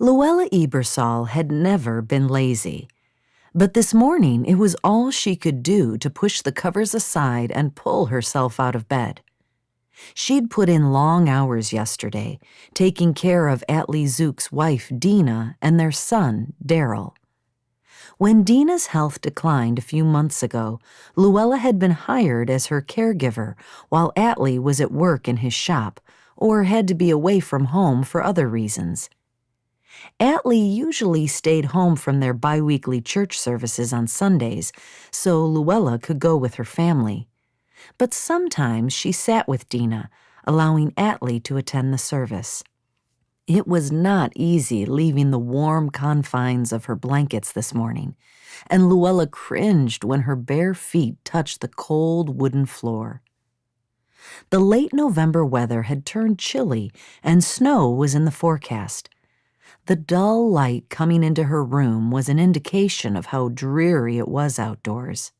Luella Ebersol had never been lazy, but this morning it was all she could do to push the covers aside and pull herself out of bed. She'd put in long hours yesterday, taking care of Atlee Zook's wife, Dena, and their son, Daryl. When Dena's health declined a few months ago, Luella had been hired as her caregiver while Atlee was at work in his shop or had to be away from home for other reasons. Atlee usually stayed home from their biweekly church services on Sundays, so Luella could go with her family. But sometimes she sat with Dena, allowing Atlee to attend the service. It was not easy leaving the warm confines of her blankets this morning, and Luella cringed when her bare feet touched the cold wooden floor. The late November weather had turned chilly, and snow was in the forecast. The dull light coming into her room was an indication of how dreary it was outdoors.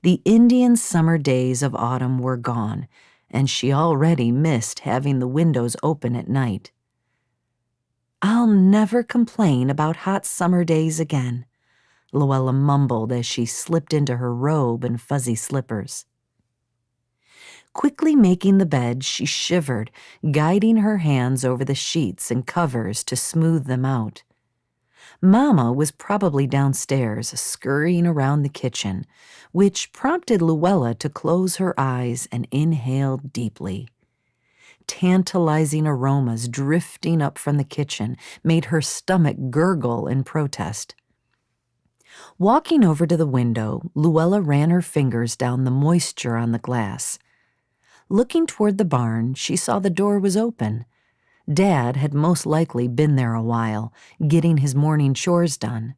The Indian summer days of autumn were gone, and she already missed having the windows open at night. "I'll never complain about hot summer days again," Luella mumbled as she slipped into her robe and fuzzy slippers. Quickly making the bed, she shivered, guiding her hands over the sheets and covers to smooth them out. Mama was probably downstairs, scurrying around the kitchen, which prompted Luella to close her eyes and inhale deeply. Tantalizing aromas drifting up from the kitchen made her stomach gurgle in protest. Walking over to the window, Luella ran her fingers down the moisture on the glass. Looking toward the barn, she saw the door was open. Dad had most likely been there a while, getting his morning chores done.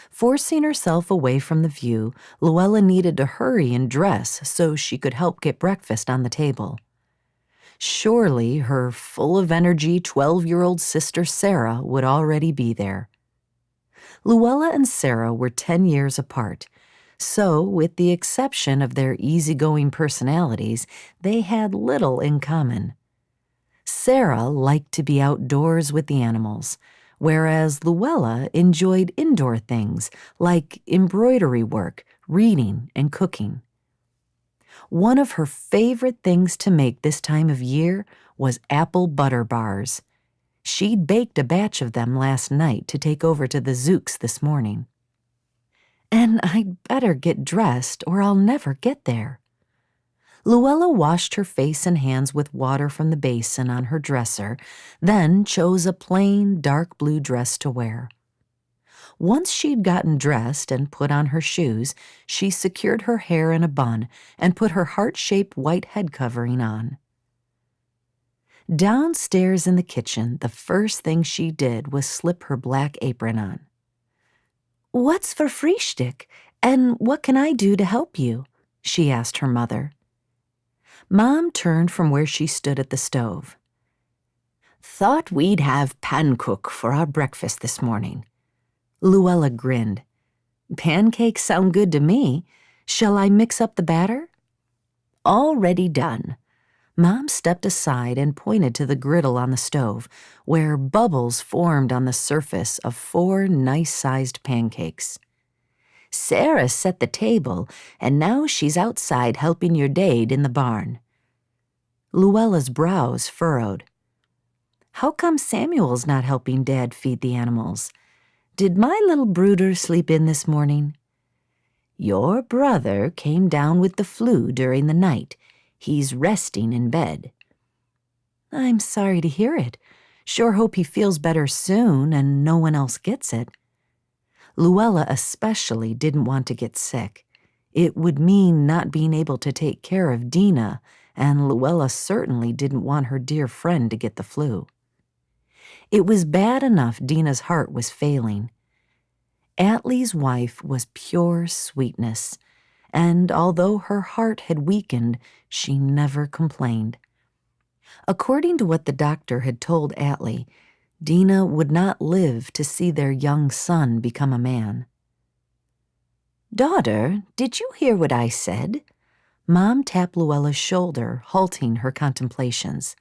Forcing herself away from the view, Luella needed to hurry and dress so she could help get breakfast on the table. Surely her full-of-energy 12-year-old sister Sarah would already be there. Luella and Sarah were 10 years apart, so with the exception of their easygoing personalities, they had little in common. Sarah liked to be outdoors with the animals, whereas Luella enjoyed indoor things like embroidery work, reading, and cooking. One of her favorite things to make this time of year was apple butter bars. She'd baked a batch of them last night to take over to the Zooks this morning. "And I'd better get dressed or I'll never get there." Luella washed her face and hands with water from the basin on her dresser, then chose a plain, dark blue dress to wear. Once she'd gotten dressed and put on her shoes, she secured her hair in a bun and put her heart-shaped white head covering on. Downstairs in the kitchen, the first thing she did was slip her black apron on. "What's for Frühstück, and what can I do to help you?" she asked her mother. Mom turned from where she stood at the stove. "Thought we'd have pancook for our breakfast this morning." Luella grinned. "Pancakes sound good to me. Shall I mix up the batter?" "Already done." Mom stepped aside and pointed to the griddle on the stove, where bubbles formed on the surface of 4 nice-sized pancakes. "Sarah set the table, and now she's outside helping your dade in the barn." Luella's brows furrowed. "How come Samuel's not helping Dad feed the animals? Did my little brooder sleep in this morning?" "Your brother came down with the flu during the night. He's resting in bed." "I'm sorry to hear it. Sure hope he feels better soon and no one else gets it." Luella especially didn't want to get sick. It would mean not being able to take care of Dena, and Luella certainly didn't want her dear friend to get the flu. It was bad enough Dena's heart was failing. Atlee's wife was pure sweetness, and although her heart had weakened, she never complained. According to what the doctor had told Atlee, Dena would not live to see their young son become a man. "Daughter, did you hear what I said?" Mom tapped Luella's shoulder, halting her contemplations.